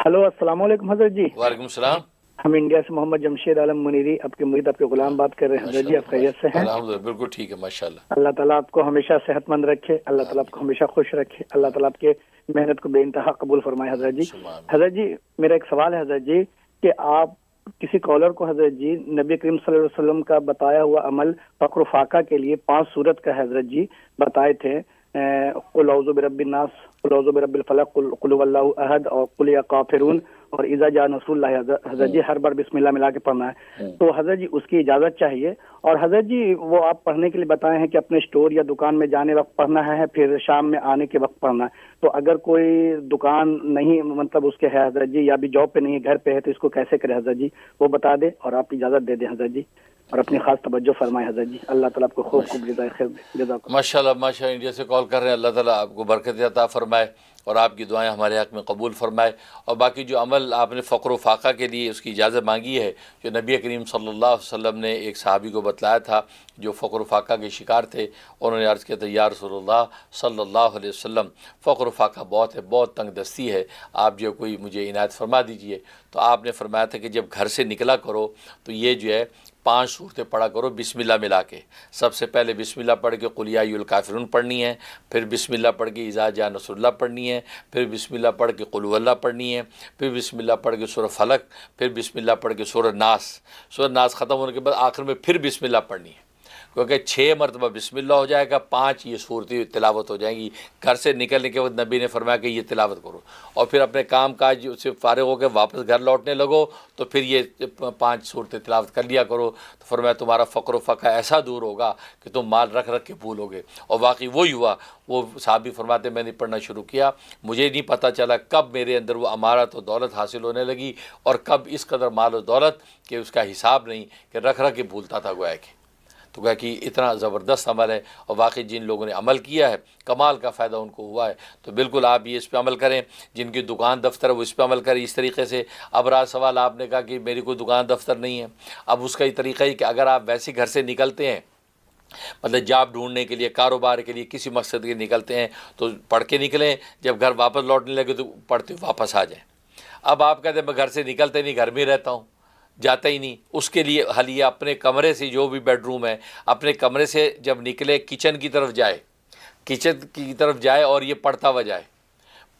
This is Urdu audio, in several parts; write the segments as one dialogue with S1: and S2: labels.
S1: ہلو، السلام علیکم حضرت جی۔
S2: وعلیکم السلام۔
S1: ہم انڈیا سے محمد جمشید عالم منیری، آپ کے مرید، آپ کے غلام بات کر رہے ہیں حضرت جی۔ آپ خیریت سے ہیں؟
S2: الحمدللہ بالکل ٹھیک ہے ماشاءاللہ۔
S1: اللہ تعالیٰ آپ کو ہمیشہ صحت مند رکھے، اللہ تعالیٰ آپ کو ہمیشہ خوش رکھے، اللہ تعالیٰ آپ کے محنت کو بے انتہا قبول فرمائے حضرت جی۔ حضرت جی میرا ایک سوال ہے حضرت جی کہ آپ کسی کالر کو حضرت جی نبی کریم صلی اللہ علیہ وسلم کا بتایا ہوا عمل فقر و فاقہ کے لیے 5 صورت کا حضرت جی بتائے تھے، قل اعوذ برب الناس، قل اعوذ برب الفلق، قل هو اللہ احد، اور قل یا کافرون، اور اذا جاء نصر اللہ۔ حضرت جی ہر بار بسم اللہ ملا کے پڑھنا ہے، تو حضرت جی اس کی اجازت چاہیے، اور حضرت جی وہ آپ پڑھنے کے لیے بتائے ہیں کہ اپنے اسٹور یا دکان میں جانے وقت پڑھنا ہے، پھر شام میں آنے کے وقت پڑھنا ہے۔ تو اگر کوئی دکان نہیں مطلب اس کے ہے حضرت جی، یا بھی جاب پہ نہیں ہے، گھر پہ ہے، تو اس کو کیسے کرے حضرت جی؟ وہ بتا دے اور آپ اجازت دے دیں حضرت جی، اور اپنی خاص توجہ فرمائے حضرت جی۔ اللہ تعالیٰ آپ کو خوب خوب جزائے خیر دے، جزاک اللہ۔
S2: ماشاءاللہ ماشاءاللہ، انڈیا سے کال کر رہے ہیں، اللہ تعالیٰ آپ کو برکت عطا فرمائے اور آپ کی دعائیں ہمارے حق میں قبول فرمائے۔ اور باقی جو عمل آپ نے فقر و فاقہ کے لیے اس کی اجازت مانگی ہے، جو نبی کریم صلی اللہ علیہ وسلم نے ایک صحابی کو بتلایا تھا جو فقر و فاقہ کے شکار تھے، انہوں نے عرض کیا تھا یا رسول اللہ صلی اللہ علیہ وسلم، فقر و فاقہ بہت ہے، بہت تنگ دستی ہے، آپ جو کوئی مجھے عنایت فرما دیجئے۔ تو آپ نے فرمایا تھا کہ جب گھر سے نکلا کرو تو یہ جو ہے 5 صورتیں پڑھا کرو بسم اللہ ملا کے۔ سب سے پہلے بسم اللہ پڑھ کے قل یا ایھا الکافرون پڑھنی ہے، پھر بسم اللہ پڑھ کے اذا جاء نصر اللہ پڑھنی ہے، پھر بسم اللہ پڑھ کے قل هو اللہ پڑھنی ہے، پھر بسم اللہ پڑھ کے سورہ فلق، پھر بسم اللہ پڑھ کے سورہ ناس۔ سورہ ناس ختم ہونے کے بعد آخر میں پھر بسم اللہ پڑھنی ہے، کیونکہ 6 مرتبہ بسم اللہ ہو جائے گا، 5 یہ صورتیں تلاوت ہو جائیں گی۔ گھر سے نکلنے کے بعد نبی نے فرمایا کہ یہ تلاوت کرو، اور پھر اپنے کام کاج سے فارغ ہو کے واپس گھر لوٹنے لگو تو پھر یہ 5 صورتیں تلاوت کر لیا کرو۔ تو فرمایا تمہارا فقر و فقہ ایسا دور ہوگا کہ تم مال رکھ رکھ کے بھولو گے۔ اور واقعی وہی ہوا۔ وہ صحابی فرماتے میں نے پڑھنا شروع کیا، مجھے نہیں پتہ چلا کب میرے اندر وہ امارت و دولت حاصل ہونے لگی، اور کب اس قدر مال و دولت کہ اس کا حساب نہیں، کہ رکھ رکھ کے بھولتا تھا گویا کہ۔ تو کہا کہ اتنا زبردست عمل ہے، اور واقعی جن لوگوں نے عمل کیا ہے کمال کا فائدہ ان کو ہوا ہے۔ تو بالکل آپ یہ اس پہ عمل کریں، جن کی دکان دفتر ہے وہ اس پہ عمل کریں اس طریقے سے۔ اب رات سوال آپ نے کہا کہ میری کوئی دکان دفتر نہیں ہے، اب اس کا یہ طریقہ ہے کہ اگر آپ ویسے گھر سے نکلتے ہیں، مطلب جاب ڈھونڈنے کے لیے، کاروبار کے لیے، کسی مقصد کے نکلتے ہیں، تو پڑھ کے نکلیں، جب گھر واپس لوٹنے لگے تو پڑھتے واپس آ جائیں۔ اب آپ کہتے ہیں میں گھر سے نکلتے نہیں، گھر میں رہتا ہوں، جاتا ہی نہیں، اس کے لیے حل یہ اپنے کمرے سے، جو بھی بیڈ روم ہے، اپنے کمرے سے جب نکلے کچن کی طرف جائے، اور یہ پڑھتا ہوا جائے۔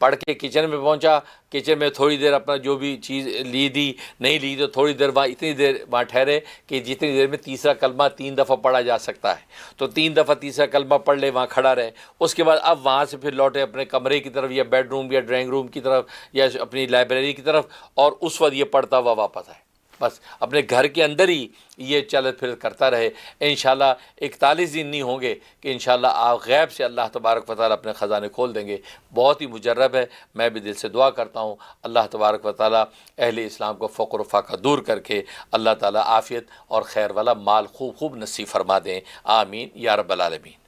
S2: پڑھ کے کچن میں پہنچا، کچن میں تھوڑی دیر اپنا جو بھی چیز لی دی، نہیں لی تو تھوڑی دیر وہاں، اتنی دیر وہاں ٹھہرے کہ جتنی دیر میں تیسرا کلمہ 3 دفعہ پڑھا جا سکتا ہے، تو 3 دفعہ تیسرا کلمہ پڑھ لے، وہاں کھڑا رہے۔ اس کے بعد اب وہاں سے پھر لوٹے اپنے کمرے کی طرف، یا بیڈ روم یا ڈرائنگ روم کی طرف، یا اپنی لائبریری کی طرف، اور اس وقت یہ پڑھتا ہوا واپس آئے۔ بس اپنے گھر کے اندر ہی یہ چل پھر کرتا رہے۔ انشاءاللہ 41 دن نہیں ہوں گے کہ انشاءاللہ آپ غیب سے اللہ تبارک و تعالیٰ اپنے خزانے کھول دیں گے۔ بہت ہی مجرب ہے، میں بھی دل سے دعا کرتا ہوں اللہ تبارک و تعالیٰ اہل اسلام کو فقر و فاقہ دور کر کے اللہ تعالیٰ عافیت اور خیر والا مال خوب خوب نصیب فرما دیں، آمین یا رب العالمین۔